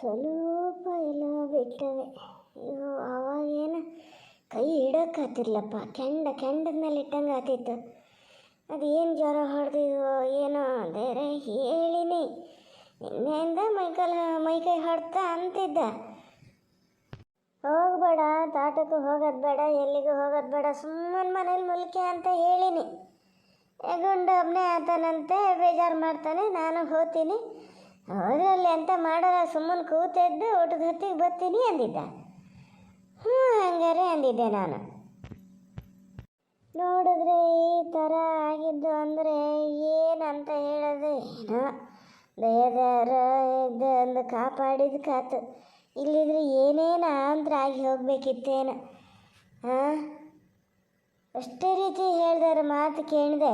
ಸ್ವಲ್ಪ ಎಲ್ಲ ಬಿಟ್ಟವೆ. ಅಯ್ಯೋ ಅವಾಗೇನು ಕೈ ಇಡೋಕ್ಕಾತಿರ್ಲಪ್ಪ, ಕೆಂಡದ ಮೇಲೆ ಇಟ್ಟಂಗೆ ಆತಿತ್ತು. ಅದು ಏನು ಜ್ವರ ಹೊಡೆದಿದ್ವೋ ಏನೋ ಬೇರೆ ಹೇಳಿನಿ. ನಿನ್ನೆಯಿಂದ ಮೈಕೈ ಹೊಡ್ತಾ ಅಂತಿದ್ದ. ಹೋಗಬೇಡ, ತಾಟಕ್ಕೂ ಹೋಗೋದು ಬೇಡ, ಎಲ್ಲಿಗೂ ಹೋಗೋದು ಬೇಡ, ಸುಮ್ಮನೆ ಮನೇಲಿ ಮುಲ್ಕೆ ಅಂತ ಹೇಳಿನಿ. ಗುಂಡ ಒಬ್ಬನೇ ಆತನಂತೆ, ಬೇಜಾರು ಮಾಡ್ತಾನೆ, ನಾನು ಹೋಗ್ತೀನಿ. ಹೋದ್ರಲ್ಲಿ ಅಂತ ಮಾಡೋಲ್ಲ, ಸುಮ್ಮನೆ ಕೂತಿದ್ದು ಊಟದ ಹೊತ್ತಿಗೆ ಬರ್ತೀನಿ ಅಂದಿದ್ದ. ಹಂಗಾರೆ ಅಂದಿದ್ದೆ ನಾನು. ನೋಡಿದ್ರೆ ಈ ಥರ ಆಗಿದ್ದು ಅಂದರೆ ಏನಂತ ಹೇಳೋದು, ಏನೋ ದಯದಾರ ಇದ್ದು ಒಂದು ಕಾಪಾಡಿದ ಕಾತು. ಇಲ್ಲಿದ್ರೆ ಏನೇನು ಆಂಧ್ರ ಆಗಿ ಹೋಗ್ಬೇಕಿತ್ತೇನು. ಅಷ್ಟೇ ರೀತಿ ಹೇಳ್ದಾರ ಮಾತು ಕೇಳಿದೆ.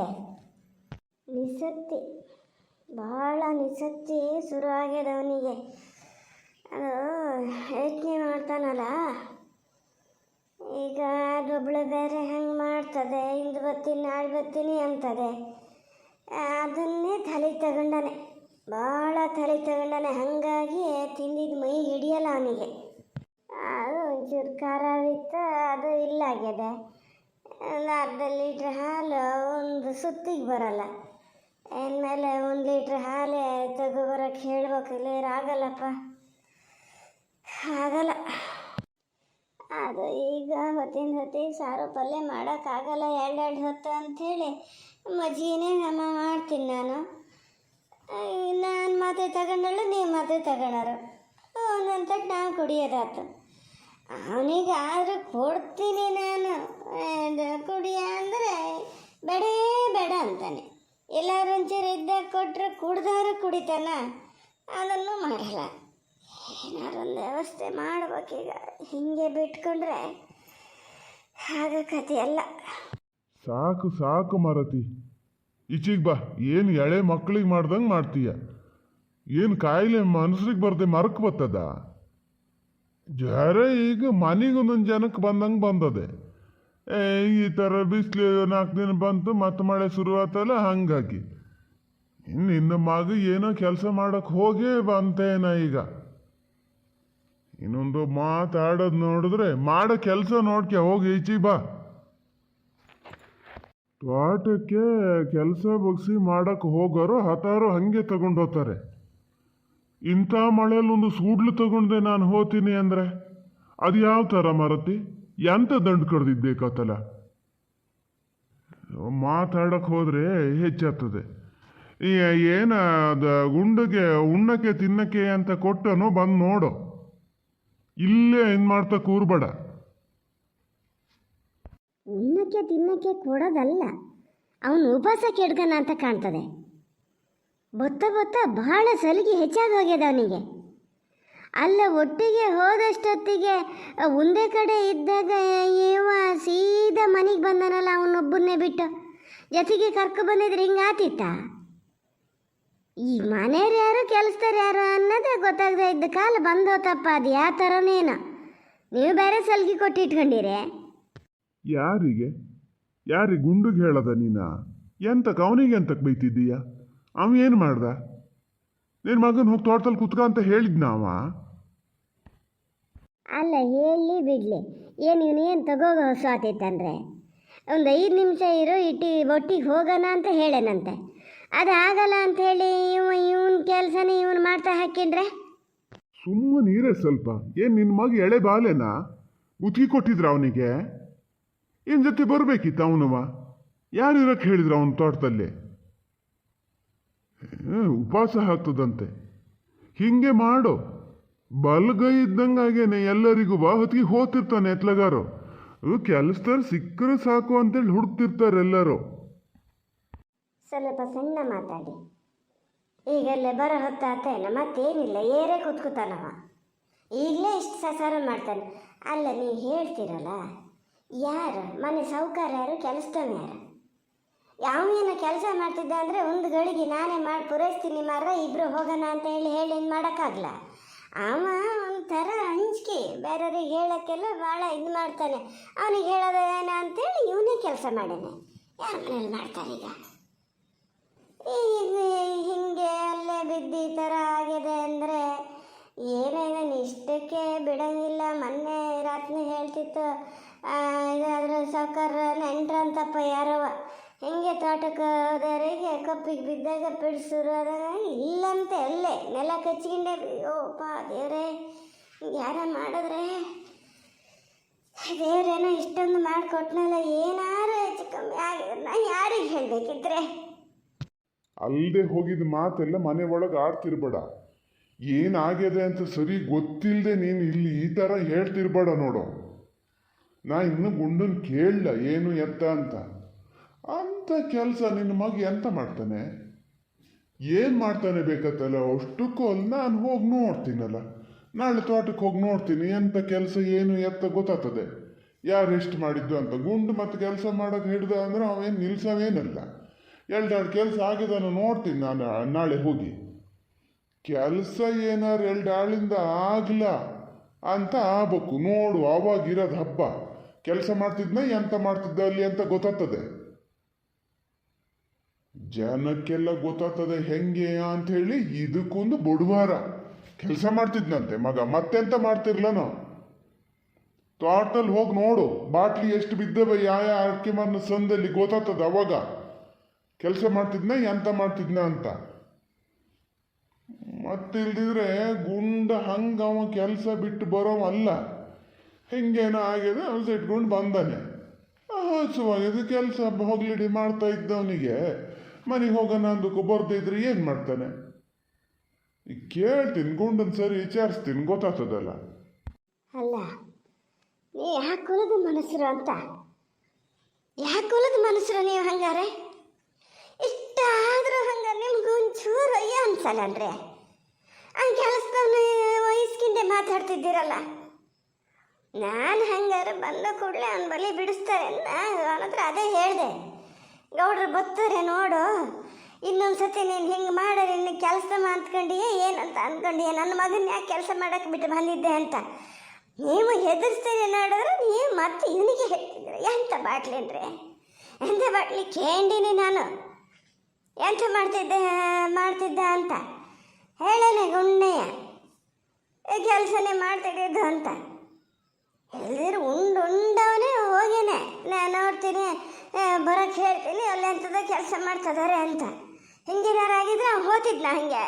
ನಿಸಕ್ತಿ, ಭಾಳ ನಿಸಕ್ತಿ ಶುರು ಆಗ್ಯದ ಅವನಿಗೆ. ಅದು ಯೋಚನೆ ಮಾಡ್ತಾನಲ್ಲ, ಈಗ ಅದೊಬ್ಳು ಬೇರೆ ಹಂಗೆ ಮಾಡ್ತದೆ, ಇಂದು ಬರ್ತೀನಿ ನಾಳೆ ಬರ್ತೀನಿ ಅಂತದೆ. ಅದನ್ನೇ ತಲೆ ತಗೊಂಡಾನೆ, ಭಾಳ ತಲೆ ತಗೊಂಡಾನೆ. ಹಾಗಾಗಿ ತಿಂದಿದ್ದು ಮೈ ಹಿಡಿಯಲ್ಲ ಅವನಿಗೆ. ಅದು ಒಂಚೂರು ಖಾರವಿತ್ತು, ಅದು ಇಲ್ಲಾಗ್ಯದೆ. ಒಂದು ಅರ್ಧ ಲೀಟ್ರ್ ಹಾಲು ಒಂದು ಸುತ್ತಿಗೆ ಬರೋಲ್ಲ. ಇನ್ಮೇಲೆ 1 ಲೀಟ್ರ್ ಹಾಲೇ ತಗೊಬರೋಕ್ಕೆ ಹೇಳ್ಬೇಕು, ಇಲ್ಲ ಆಗಲ್ಲಪ್ಪ, ಆಗಲ್ಲ. ಅದು ಈಗ ಹೊತ್ತಿಗೆ ಸಾರು ಪಲ್ಯ ಮಾಡೋಕ್ಕಾಗಲ್ಲ, 2 ಹೊತ್ತು ಅಂಥೇಳಿ ಮಜ್ಜಿಗೆನೇ ಮಾಡ್ತೀನಿ ನಾನು. ಮಾತ್ರೆ ತಗೊಂಡಳು, ನೀವು ಮಾತ್ರೆ ತಗೊಳೋರು, ಒಂದೊಂದು ತಟ್ಟು ನಾವು ಕುಡಿಯೋದಾಯ್ತು. ಅವನಿಗೆ ಆದರೂ ಕೊಡ್ತೀನಿ ನಾನು, ಕುಡಿಯ ಅಂದರೆ ಬೇಡ ಅಂತಾನೆ. ಎಲ್ಲರೂ ಒಂಚೂರು ಇದ್ದಾಗ ಕೊಟ್ಟರೆ ಕುಡ್ದವರು ಕುಡಿತಾನ, ಅದನ್ನು ಮಾಡಲ್ಲ. ಏನಾರು ಒಂದು ವ್ಯವಸ್ಥೆ ಮಾಡ್ಬೇಕೀಗ. ಹಿಂಗೆ ಬಿಟ್ಕೊಂಡ್ರೆ ಆಗಕತಿಯಲ್ಲ. ಸಾಕು ಮಾರತಿ, ಈಚೆಗೆ ಬಾ. ಏನು ಎಳೆ ಮಕ್ಕಳಿಗೆ ಮಾಡ್ದಂಗೆ ಮಾಡ್ತೀಯ. ಏನು ಕಾಯಿಲೆ ಮನುಷ್ಯರಿಗೆ ಬರ್ದೆ ಮರಕ್ಕೆ ಬರ್ತದ? ಜ್ವರ ಈಗ ಮನೆಗೊಂದೊಂದು ಜನಕ್ಕೆ ಬಂದಂಗೆ ಬಂದದೆ. ಈ ಥರ ಬಿಸಿಲು 4 ದಿನ ಬಂತು, ಮತ್ತೆ ಮಳೆ ಶುರುವಾತಲ್ಲ, ಹಂಗಾಗಿ ನಿನ್ನ ಮಗ ಏನೋ ಕೆಲಸ ಮಾಡೋಕ್ಕೆ ಹೋಗೇ ಬಂತೇನ. ಈಗ ಇನ್ನೊಂದು ಮಾತಾಡೋದು ನೋಡಿದ್ರೆ ಮಾಡೋ ಕೆಲಸ ನೋಡ್ಕೆ ಹೋಗಿ, ಈಚೆಗೆ ಬಾ. ತೋಟಕ್ಕೆ ಕೆಲಸ ಬಗ್ಸಿ ಮಾಡಕ್ಕೆ ಹೋಗೋರು ಹತಾರು ಹಂಗೆ ತಗೊಂಡು ಹೋಗ್ತಾರೆ. ಇಂಥ ಮಳೆಯಲ್ಲಿ ಒಂದು ಸೂಡ್ಲು ತಗೊಂಡೆ ನಾನು ಹೋಗ್ತೀನಿ ಅಂದರೆ ಅದು ಯಾವ ಥರ ಮಾರತಿ? ಎಂತ ದಂಡು ಕಡ್ದಿದ್ದೇಕತ್ತಲ್ಲ. ಮಾತಾಡಕ್ಕೆ ಹೋದರೆ ಹೆಚ್ಚಾಗ್ತದೆ. ಏನ ಗುಂಡಿಗೆ ಉಣ್ಣಕ್ಕೆ ತಿನ್ನಕ್ಕೆ ಅಂತ ಕೊಟ್ಟನು, ಬಂದು ನೋಡು. ಇಲ್ಲೇ ಏನು ಮಾಡ್ತಾ ಕೂರ್ಬೇಡ. ಉಣ್ಣಕ್ಕೆ ತಿನ್ನಕ್ಕೆ ಕೊಡೋದಲ್ಲ, ಅವನು ಉಪವಾಸ ಕೆಡ್ಗನ ಅಂತ ಕಾಣ್ತದೆ. ಬತ್ತ ಬಹಳ ಸಲಿಗೆ ಹೆಚ್ಚಾಗಿ ಹೋಗ್ಯದ ಅವನಿಗೆ. ಅಲ್ಲ, ಒಟ್ಟಿಗೆ ಹೋದಷ್ಟೊತ್ತಿಗೆ ಒಂದೇ ಕಡೆ ಇದ್ದಾಗ ಇವ ಸೀದಾ ಮನೆಗೆ ಬಂದನಲ್ಲ, ಅವನೊಬ್ಬನ್ನೇ ಬಿಟ್ಟು ಜೊತೆಗೆ ಕರ್ಕೊ ಬಂದಿದ್ರೆ ಹಿಂಗೆ ಆತಿತ್ತ? ಈಗ ಮನೆಯವ್ರು ಯಾರು ಕೆಲಸದವ್ರು ಯಾರು ಅನ್ನೋದೇ ಗೊತ್ತಾಗದೆ ಇದ್ದ ಕಾಲ ಬಂದೋತಪ್ಪ. ಅದು ಯಾವ ಥರನೇನೋ. ನೀವು ಬೇರೆ ಸಲ್ಗಿ ಕೊಟ್ಟು ಇಟ್ಕೊಂಡಿರೆ. ಯಾರಿಗೆ ಗುಂಡಿಗೆ ಹೇಳದ ನೀನ? ಎಂತಕ್ಕೆ ಅವನಿಗೆ ಎಂತಕ್ಕೆ ಬೈತಿದ್ದೀಯ? ಅವ ಏನು ಮಾಡ್ದ? ನಿನ್ನ ಮಗನ ಹೋಗಿ ತೋಟದಲ್ಲಿ ಕುತ್ಕ ಅಂತ ಹೇಳಿದ್ನಾವ? ಅಲ್ಲ, ಹೇಳಿ ಬಿಡ್ಲಿ, ಏನು ಇವನೇನು ತಗೋಗ ಹೊಸ ಆತೈತಂದ್ರೆ ಒಂದು 5 ನಿಮಿಷ ಇರೋ ಒಟ್ಟಿಗೆ ಹೋಗೋಣ ಅಂತ ಹೇಳೇನಂತೆ. ಅದು ಆಗಲ್ಲ ಅಂಥೇಳಿ ಇವನ್ ಕೆಲಸನೇ ಇವನು ಮಾಡ್ತಾ ಹಾಕಿನ್ರೆ ಸುಮ್ಮನೆ ನೀರೇ ಸ್ವಲ್ಪ. ಏನು ನಿನ್ನ ಮಗ ಎಳೆ ಬಾಲೆನಾ? ಗುತ್ತಿಗೆ ಕೊಟ್ಟಿದ್ರ ಅವನಿಗೆ? ಏನು ಜೊತೆ ಬರಬೇಕಿತ್ತು ಅವನವ? ಯಾರು ಇರೋಕ್ಕೆ ಹೇಳಿದ್ರು ಅವನ ತೋಟದಲ್ಲಿ? ಉಪವಾಸ ಹಾಕ್ತದಂತೆ. ಹಿಂಗೆ ಮಾಡು. ಬಲ್ಗೈ ಇದ್ದಂಗಾಗೇನೆ ಎಲ್ಲರಿಗೂ. ಹೊತ್ತಿಗೆ ಹೋಗ್ತಿರ್ತಾನೆ ಎತ್ಲಗಾರು. ಕೆಲಸದಲ್ಲಿ ಸಿಕ್ಕರೆ ಸಾಕು ಅಂತೇಳಿ ಹುಡುಕ್ತಿರ್ತಾರೆ ಎಲ್ಲರೂ. ಸ್ವಲ್ಪ ಸಣ್ಣ ಮಾತಾಡಿ. ಈಗಲ್ಲೇ ಬರೋ ಹೊತ್ತಾತೇನ, ಮತ್ತೇನಿಲ್ಲ, ಏರೇ ಕೂತ್ಕೊತಾನವ. ಈಗಲೇ ಇಷ್ಟು ಸಸಾರ ಮಾಡ್ತಾನೆ. ಅಲ್ಲ, ನೀವು ಹೇಳ್ತೀರಲ್ಲ, ಯಾರು ಮನೆ ಸೌಕರ್ಯ ಯಾರು, ಕೆಲಸದವ ಯಾರು? ಯಾವೇನೋ ಕೆಲಸ ಮಾಡ್ತಿದ್ದ ಅಂದರೆ ಒಂದು ಗಳಿಗೆ ನಾನೇ ಮಾಡಿ ಪೂರೈಸ್ತೀನಿ ಮಾರ್ರೆ, ಇಬ್ಬರು ಹೋಗೋಣ ಅಂತ ಹೇಳಿ ಏನು ಮಾಡೋಕ್ಕಾಗಲ್ಲ. ಅವ ಒಂಥರ ಅಂಜಿಕೆ, ಬೇರೆಯವ್ರಿಗೆ ಹೇಳೋಕ್ಕೆಲ್ಲ ಭಾಳ ಇದು ಮಾಡ್ತಾನೆ. ಅವನಿಗೆ ಹೇಳೋದು ಏನೋ ಅಂತೇಳಿ ಇವನೇ ಕೆಲಸ ಮಾಡೇನೆ. ಯಾರ ಮನೇಲಿ ಮಾಡ್ತಾರೆ ಈಗ? ಈಗ ಹಿಂಗೆ ಅಲ್ಲೇ ಬಿದ್ದು ಈ ಥರ ಆಗಿದೆ ಅಂದರೆ ಏನೇನು ಇಷ್ಟಕ್ಕೆ ಬಿಡಂಗಿಲ್ಲ. ಮೊನ್ನೆ ರಾತ್ರಿ ಹೇಳ್ತಿತ್ತು ಇದಾದ್ರೆ ಸಾಕಾರ ನೆಂಟ್ರಂತಪ್ಪ ಯಾರವ ಹೆಂಗೆ ತೋಟಕ್ಕೆ ಹೋದವರಿಗೆ ಕಪ್ಪಿಗೆ ಬಿದ್ದಾಗ ಬಿಡಿಸೋರು ಅದಾಗ ಇಲ್ಲಂತೆ ಅಲ್ಲೇ ನೆಲ ಕಚ್ಕೊಂಡೆ. ಅಯ್ಯೋ ಪಾ ದೇವ್ರೇ, ಯಾರ ಮಾಡಿದ್ರೆ ದೇವ್ರೇನೋ ಇಷ್ಟೊಂದು ಮಾಡಿಕೊಟ್ನಲ್ಲ, ಏನಾರು ಹೆಚ್ಚು ಕಮ್ಮಿ ಆಗಿದ್ರೆ ನಾ ಯಾರಿಗೆ ಹೇಳಬೇಕಿದ್ರೆ. ಅಲ್ಲದೆ ಹೋಗಿದ ಮಾತೆಲ್ಲ ಮನೆ ಒಳಗೆ ಆಡ್ತಿರ್ಬೇಡ. ಏನಾಗಿದೆ ಅಂತ ಸರಿ ಗೊತ್ತಿಲ್ಲದೆ ನೀನು ಇಲ್ಲಿ ಈ ಥರ ಹೇಳ್ತಿರ್ಬೇಡ ನೋಡು. ನಾ ಇನ್ನು ಗುಂಡನ್ ಕೇಳಲ್ಲ ಏನು ಎತ್ತ ಅಂತ ಕೆಲಸ ನಿನ್ನ ಮಗ ಎಂತ ಮಾಡ್ತಾನೆ, ಏನು ಮಾಡ್ತಾನೆ ಬೇಕತ್ತಲ್ಲ ಅಷ್ಟಕ್ಕೂ ಅಲ್ಲಿ ನಾನು ಹೋಗಿ ನೋಡ್ತೀನಲ್ಲ. ನಾಳೆ ತೋಟಕ್ಕೆ ಹೋಗಿ ನೋಡ್ತೀನಿ ಎಂಥ ಕೆಲಸ ಏನು ಎತ್ತ ಗೊತ್ತಾಗ್ತದೆ, ಯಾರು ಎಷ್ಟು ಮಾಡಿದ್ದು ಅಂತ. ಗುಂಡು ಮತ್ತು ಕೆಲಸ ಮಾಡೋಕೆ ಹಿಡ್ದ ಅಂದ್ರೆ ಅವೇನು ನಿಲ್ಸವೇನಲ್ಲ. ಎರಡೆರಡು ಕೆಲಸ ಆಗಿದಾನು ನೋಡ್ತೀನಿ ನಾನು ನಾಳೆ ಹೋಗಿ. ಕೆಲಸ ಏನಾರು 2 ಆಳಿಂದ ಆಗ್ಲ ಅಂತ ಆಗ್ಬೇಕು ನೋಡು, ಅವಾಗಿರೋದು ಹಬ್ಬ. ಕೆಲಸ ಮಾಡ್ತಿದ್ನ ಎಂತ ಮಾಡ್ತಿದ್ದ ಅಲ್ಲಿ ಅಂತ ಗೊತ್ತಾಗ್ತದೆ, ಜನಕ್ಕೆಲ್ಲ ಗೊತ್ತಾಗ್ತದೆ ಹೆಂಗೆ ಅಂಥೇಳಿ. ಇದಕ್ಕೊಂದು ಬುಧವಾರ ಕೆಲಸ ಮಾಡ್ತಿದ್ನಂತೆ ಮಗ, ಮತ್ತೆಂತ ಮಾಡ್ತಿರ್ಲನೋ. ತೋಟದಲ್ಲಿ ಹೋಗಿ ನೋಡು, ಬಾಟ್ಲಿ ಎಷ್ಟು ಬಿದ್ದವೆ ಯಾವ ಅಡಿಕೆ ಮರನ ಸಂದಲ್ಲಿ ಗೊತ್ತಾಗ್ತದೆ. ಅವಾಗ ಕೆಲಸ ಮಾಡ್ತಿದ್ನ ಎಂತ ಮಾಡ್ತಿದ್ನ ಅಂತ. ಮತ್ತಿಲ್ದಿದ್ರೆ ಗುಂಡ ಹಂಗ ಅವ ಕೆಲಸ ಬಿಟ್ಟು ಬರೋವಲ್ಲ. ಹೆಂಗೇನೋ ಆಗಿದೆ ಅನ್ಸ ಇಟ್ಕೊಂಡು ಬಂದಾನೆ. ಹಸುವಾಗಿದೆ, ಕೆಲಸ ಹೋಗ್ಲಿಡಿ ಮಾಡ್ತಾ ಇದ್ದವನಿಗೆ ಮನೆಗೆ ಹೋಗೋಣ ಅಂದಕ್ಕೂ ಬರ್ದಿದ್ರೆ ಏನು ಮಾಡ್ತಾನೆ. ಈಗ ಕೇಳ್ತೀನಿ, ಗುಂಡನ್ ಸರಿ ವಿಚಾರಿಸ್ತೀನಿ, ಗೊತ್ತಾಗ್ತದಲ್ಲ. ಅಲ್ಲ, ನೀ ಯಾಕೆ ಕುಲದ ಮನಸ್ಸರು ಅಂತ, ಯಾಕೆ ಕುಲದ ಮನಸ್ಸರು ನೀವು ಹಂಗಾರೆ? ಇಷ್ಟಾದರೂ ಹಂಗಾರೆ ನಿಮ್ಗೆ ಒಂಚೂರು ಅಯ್ಯ ಅನ್ಸಲ್ಲನ್ರಿ? ಹಂಗೆ ಕೆಲಸದವನ್ನ ವಯಸ್ಕಿಂದೆ ಮಾತಾಡ್ತಿದ್ದೀರಲ್ಲ. ನಾನು ಹಂಗಾರೆ ಬಂದ ಕೂಡಲೇ ಅವ್ನ ಬಳಿ ಬಿಡಿಸ್ತಾರೆ ಅವನ ಹತ್ರ ಅದೇ ಹೇಳಿದೆ. ಗೌಡ್ರು ಬರ್ತಾರೆ ನೋಡು, ಇನ್ನೊಂದು ಸತಿ ನೀನು ಹಿಂಗೆ ಮಾಡಿ ನಿನ್ನ ಕೆಲಸ ಅಂದ್ಕೊಂಡಿಯೇ ಏನಂತ ಅಂದ್ಕೊಂಡಿಯೇ, ನನ್ನ ಮಗನ ಯಾಕೆ ಕೆಲಸ ಮಾಡೋಕ್ಕೆ ಬಿಟ್ಟು ಬಂದಿದ್ದೆ ಅಂತ ನೀವು ಹೆದರ್ಸ್ತೀರಿ ನೋಡಿದ್ರೆ. ನೀವು ಮತ್ತೆ ಇವನಿಗೆ ಹೇಳ್ತಿದ್ದೀರ ಎಂಥ ಬಾಟ್ಲಿ ಅಂದರೆ ಎಂಥ ಬಾಟ್ಲಿ ಕೇಂಡಿನಿ ನಾನು, ಎಂಥ ಮಾಡ್ತಿದ್ದ ಅಂತ ಹೇಳೇನೆ. ಗುಣ್ಣೆಯ ಕೆಲಸನೇ ಮಾಡ್ತಿದ್ದು ಅಂತ ಹೇಳಿದ್ರೆ ಉಂಡವನೇ ಹೋಗೇನೆ. ನಾನು ನೋಡ್ತೀನಿ, ಬರೋಕ್ಕೆ ಹೇಳ್ತೀನಿ, ಅಲ್ಲಿ ಎಂಥದ ಕೆಲಸ ಮಾಡ್ತಿದ್ದಾರೆ ಅಂತ. ಹಿಂಗೇನಾರಾಗಿದ್ರೆ ಅವ್ನು ಹೋತಿದ್ನ ಹಂಗೆ.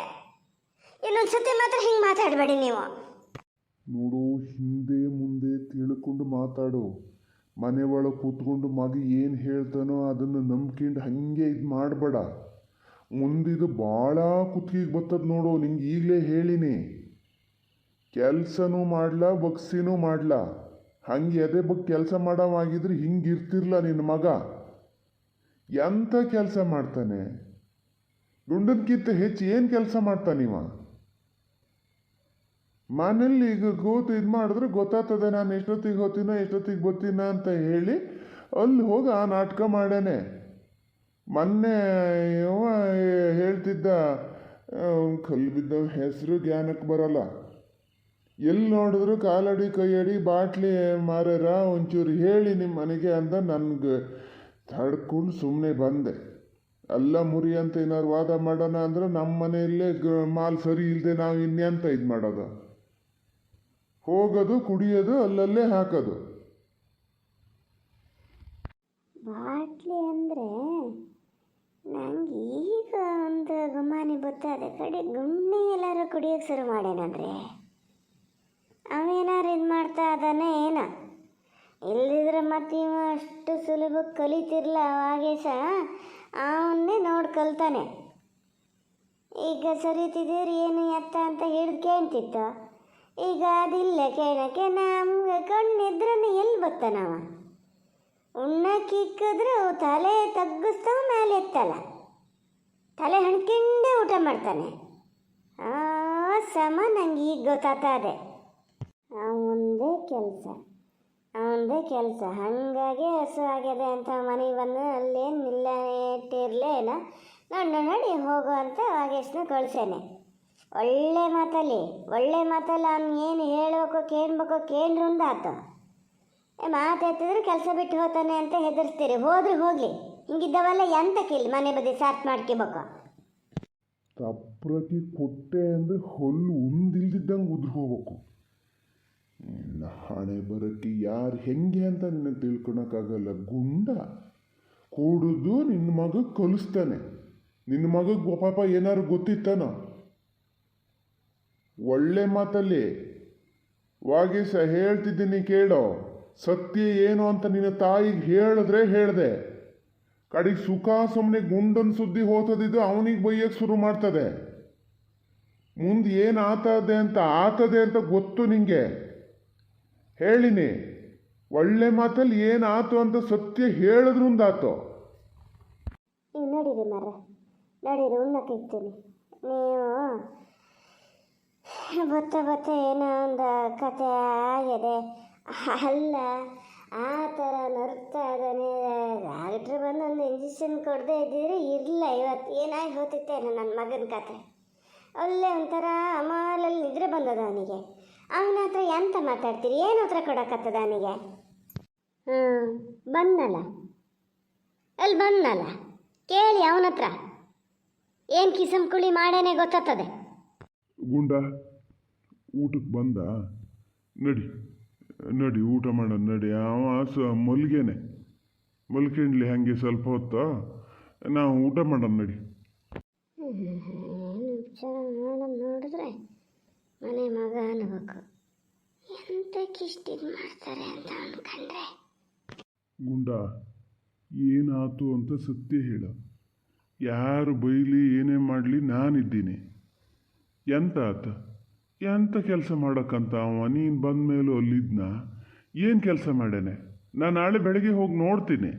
ಇನ್ನೊಂದು ಸತಿ ಮಾತ್ರ ಹಿಂಗೆ ಮಾತಾಡಬೇಡಿ ನೀವು. ನೋಡು, ಹಿಂದೆ ಮುಂದೆ ತಿಳ್ಕೊಂಡು ಮಾತಾಡು. ಮನೆ ಒಳಗೆ ಕೂತ್ಕೊಂಡು ಮಗ ಏನು ಹೇಳ್ತಾನೋ ಅದನ್ನು ನಂಬ್ಕೊಂಡು ಹಾಗೆ ಇದು ಮಾಡಬೇಡ. ಮುಂದಿದು ಭಾಳ ಕುತ್ತಿಗೆ ಬರ್ತದೆ ನೋಡು. ನಿಂಗೆ ಈಗಲೇ ಹೇಳಿನಿ, ಕೆಲಸನೂ ಮಾಡ್ಲಾ ಬಗ್ಸಿನೂ ಮಾಡ್ಲಾ. ಹಂಗೆ ಎದೆ ಬಗ್ಗೆ ಕೆಲಸ ಮಾಡೋವಾಗಿದ್ರೆ ಹಿಂಗೆ ಇರ್ತಿರ್ಲ ನಿನ್ನ ಮಗ. ಎಂಥ ಕೆಲಸ ಮಾಡ್ತಾನೆ, ಗುಂಡನ್ಕಿಂತ ಹೆಚ್ಚು ಏನು ಕೆಲಸ ಮಾಡ್ತಾನಿವ. ಮನೇಲಿ ಈಗ ಕೂತು ಇದು ಮಾಡಿದ್ರೆ ಗೊತ್ತಾಗ್ತದೆ ನಾನು ಎಷ್ಟೊತ್ತಿಗೆ ಹೋಗ್ತೀನೋ ಎಷ್ಟೊತ್ತಿಗೆ ಬರ್ತೀನೋ ಅಂತ ಹೇಳಿ ಅಲ್ಲಿ ಹೋಗಿ ಆ ನಾಟಕ ಮಾಡ್ಯಾನೆ. ಮೊನ್ನೆ ಹೇಳ್ತಿದ್ದ, ಕಲ್ಲು ಬಿದ್ದವ ಹೆಸರು ಜ್ಞಾನಕ್ಕೆ ಬರಲ್ಲ. ಎಲ್ಲಿ ನೋಡಿದ್ರು ಕಾಲಡಿ ಕೈಯಡಿ ಬಾಟ್ಲಿ ಮಾರ್ಯಾರ, ಒಂಚೂರು ಹೇಳಿ ನಿಮ್ಮ ಮನೆಗೆ ಅಂದ. ನನಗೆ ತಡ್ಕೊಂಡು ಸುಮ್ಮನೆ ಬಂದೆ. ಎಲ್ಲ ಮುರಿ ಅಂತ ಏನಾರು ವಾದ ಮಾಡೋಣ ಅಂದ್ರೆ ನಮ್ಮ ಮನೆಯಲ್ಲೇ ಮಾಲ್ ಸರಿ ಇಲ್ಲದೆ ನಾವು ಇನ್ನೆಂತ ಇದು ಮಾಡೋದು, ಹೋಗೋದು ಕುಡಿಯೋದು ಅಲ್ಲಲ್ಲೇ ಹಾಕೋದು. ಬಾಟ್ಲಿ ಅಂದರೆ ನಂಗೆ ಈಗ ಒಂದು ಗುಮಾನಿ ಬರ್ತದೆ, ಕಡೆ ಗುಣ್ಣೆ ಎಲ್ಲರೂ ಕುಡಿಯೋಕೆ ಶುರು ಮಾಡೇನಂದ್ರೆ ಅವೇನಾರು ಇದು ಮಾಡ್ತಾ ಇದ್ದಾನೆ ಏನೋ. ಇಲ್ದಿದ್ರೆ ಮತ್ತೆ ಇವ ಅಷ್ಟು ಸುಲಭಕ್ಕೆ ಕಲಿತಿರ್ಲ. ಅವಾಗೇ ಸಹ ಅವನ್ನೇ ನೋಡಿ ಕಲ್ತಾನೆ. ಈಗ ಸರಿತಿದ್ದೀರಿ ಏನು ಎತ್ತ ಅಂತ ಹಿಡಿದು ಕೇಳ್ತಿತ್ತು, ಈಗ ಅದಿಲ್ಲ ಕೇಳೋಕ್ಕೆ. ನಮ್ಗೆ ಕಣ್ಣಿದ್ರೂ ಎಲ್ಲಿ ಬರ್ತಾನವ? ಉಣ್ಣಕ್ಕಿಕ್ಕಿದ್ರು ತಲೆ ತಗ್ಗಿಸ್ತಾವ, ಮೇಲೆ ಎತ್ತಲ್ಲ, ತಲೆ ಹಣ್ಕೊಂಡೇ ಊಟ ಮಾಡ್ತಾನೆ. ಆ ಸಮ ನಂಗೆ ಈಗ ಗೊತ್ತಾಗ್ತದೆ. ಅವನದೇ ಕೆಲಸ ಹಾಗಾಗಿ ಹಸು ಆಗ್ಯದೆ ಅಂತ ಮನೆಗೆ ಬಂದು ಅಲ್ಲೇನು ನಿಲ್ಲಿಟ್ಟಿರ್ಲೇನ ನಡಿ ಹೋಗು ಅಂತ ವಾಗೇಶ್ನ ಕಳ್ಸೇನೆ. ಒಳ್ಳೆ ಮಾತಲ್ಲಿ ಅವ್ನು ಏನು ಹೇಳ್ಬೇಕು ಕೇಳ್ಬೇಕು ಆತು. ಮಾತಾಡ್ತಿದ್ರೆ ಕೆಲಸ ಬಿಟ್ಟು ಹೋಗ್ತಾನೆ ಅಂತ ಹೆದರ್ಸ್ತೀರಿ. ಹೋದ್ರೆ ಹೋಗಲಿ, ಹಿಂಗಿದ್ದವಲ್ಲ ಎಂತಕ್ಕಿಲ್ಲ ಮನೆ ಬದಿ ಸಾರ್ಟ್ ಮಾಡ್ಕೋಬೇಕು. ಪ್ರತಿ ಕೊಟ್ಟೆ ಅಂದರೆ ಹೊಲ್ಲು ಒಂದಿಲ್ದಿದ್ದಂಗೆ ಉದ್ರು ಹೋಗ್ಬೇಕು. ನಿನ್ನ ಹಣೆ ಬರೋಕ್ಕೆ ಯಾರು ಹೆಂಗೆ ಅಂತ ನಿನ್ನ ತಿಳ್ಕೊಳಕ್ಕಾಗಲ್ಲ. ಗುಂಡ ಕೂಡುದು ನಿನ್ನ ಮಗ ಕಲಿಸ್ತಾನೆ. ನಿನ್ನ ಮಗಗೆ ಪಾಪ ಏನಾರು ಗೊತ್ತಿತ್ತಾನ? ಒಳ್ಳೆ ಮಾತಲ್ಲಿ ವಾಗಿಸ ಹೇಳ್ತಿದ್ದೀನಿ ಕೇಳೋ. ಸತ್ಯ ಏನು ಅಂತ ನಿನ್ನ ತಾಯಿಗೆ ಹೇಳಿದ್ರೆ ಹೇಳ್ದೆ. ಕಡೆಗೆ ಸುಖ ಸುಮ್ಮನೆ ಗುಂಡನ ಸುದ್ದಿ ಹೋತದಿದ್ದು ಅವನಿಗೆ ಬೈಯಕ್ಕೆ ಶುರು ಮಾಡ್ತದೆ. ಮುಂದೆ ಏನು ಆತದೆ ಅಂತ ಗೊತ್ತು ನಿಂಗೆ. ಹೇಳಿನಿ, ಒಳ್ಳೆ ಮಾತಲ್ಲಿ ಏನಾಯ್ತು ಅಂತ ಸತ್ಯ ಹೇಳಿದ್ರಿಂದಾತು. ನೀವು ನಡೀರಿ ಮರ, ನಡೀರಿ, ಉಣ್ಣಕ್ಕೆ ಇರ್ತೀನಿ. ನೀವು ಬತ್ತ ಏನೋ ಒಂದು ಕತೆ ಆಗಿದೆ. ಅಲ್ಲ, ಆ ಥರ ನರ್ತಾ ಇದ್ದಾನೆ. ಡಾಕ್ಟ್ರು ಬಂದು ಒಂದು ಇಂಜೆಕ್ಷನ್ ಕೊಡದೆ ಇದ್ದಿದ್ರೆ ಇರಲಿಲ್ಲ. ಇವತ್ತು ಏನಾಗಿ ಹೋಗ್ತಿತ್ತೇನೋ ನನ್ನ ಮಗನ ಕತೆ. ಒಳ್ಳೆ ಒಂಥರ ಅಮಾಲಲ್ಲಿ ನಿದ್ರೆ ಬಂದದ ಅವನಿಗೆ. ಅವನ ಹತ್ರ ಎಂತ ಮಾತಾಡ್ತೀರಿ? ಏನು ಉತ್ತರ ಕೊಡೋಕ್ಕತ್ತದ ಅವನಿಗೆ? ಬಂದಲ್ಲ, ಅಲ್ಲಿ ಬಂದಲ್ಲ, ಕೇಳಿ ಅವನ ಹತ್ರ. ಏನು ಕಿಸಮ್ ಕುಳಿ ಮಾಡೇನೆ ಗೊತ್ತಾಗ್ತದೆ. ಗುಂಡ ಊಟಕ್ಕೆ ಬಂದ? ನಡಿ ನಡಿ, ಊಟ ಮಾಡೋಣ ನಡಿ. ಅವ ಮಲ್ಗೇನೆ, ಮಲ್ಕೊಂಡ್ಲಿ ಹಾಗೆ ಸ್ವಲ್ಪ ಹೊತ್ತು. ನಾವು ಊಟ ಮಾಡೋಣ ನಡಿ. ವಿಚಾರ ಮಾಡೋದು ನೋಡಿದ್ರೆ ಮನೆ ಮಗ ಅನ್ಬೇಕು. ಎಂತಕ್ಕಿಷ್ಟು ಇದು ಮಾಡ್ತಾರೆ ಅಂತ ಅಂದ್ಕೊಂಡ್ರೆ. ಗುಂಡ, ಏನಾಯ್ತು ಅಂತ ಸತ್ಯ ಹೇಳ. ಯಾರು ಬೈಲಿ ಏನೇ ಮಾಡಲಿ ನಾನಿದ್ದೀನಿ. ಎಂತ ಆತ? ಎಂಥ ಕೆಲಸ ಮಾಡೋಕ್ಕಂತ ಅವ? ನೀನು ಬಂದ ಮೇಲೂ ಅಲ್ಲಿದ್ನ? ಏನು ಕೆಲಸ ಮಾಡ್ಯಾನೆ? ನಾನು ನಾಳೆ ಬೆಳಗ್ಗೆ ಹೋಗಿ ನೋಡ್ತೀನಿ.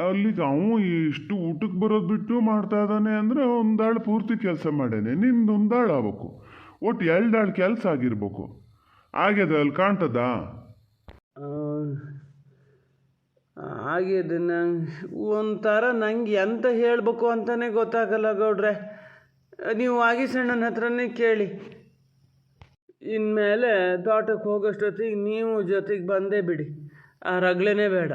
ಅಲ್ಲಿಗೆ ಅವನು ಇಷ್ಟು ಊಟಕ್ಕೆ ಬರೋದು ಬಿಟ್ಟು ಮಾಡ್ತಾ ಇದ್ದಾನೆ ಅಂದರೆ ಒಂದಾಳು ಪೂರ್ತಿ ಕೆಲಸ ಮಾಡ್ಯಾನೆ. ನಿಂದು ಒಂದಾಳು ಆಗ್ಬೇಕು, ಒಟ್ಟು 2 ಆಳು ಕೆಲಸ ಆಗಿರ್ಬೇಕು. ಆಗ್ಯದ ಅಲ್ಲಿ ಕಾಣ್ತದ? ಆಗಿದೆ. ಒಂಥರ ನಂಗೆ ಎಂತ ಹೇಳಬೇಕು ಅಂತಲೇ ಗೊತ್ತಾಗಲ್ಲ ಗೌಡ್ರೆ. ನೀವು ವಾಗಿಸಣ್ಣನ ಹತ್ರನೇ ಕೇಳಿ. ಇನ್ಮೇಲೆ ತೋಟಕ್ಕೆ ಹೋಗೋಷ್ಟೊತ್ತಿಗೆ ನೀವು ಜೊತೆಗೆ ಬಂದೇ ಬಿಡಿ. ಆ ರಗಳೆನೇ ಬೇಡ.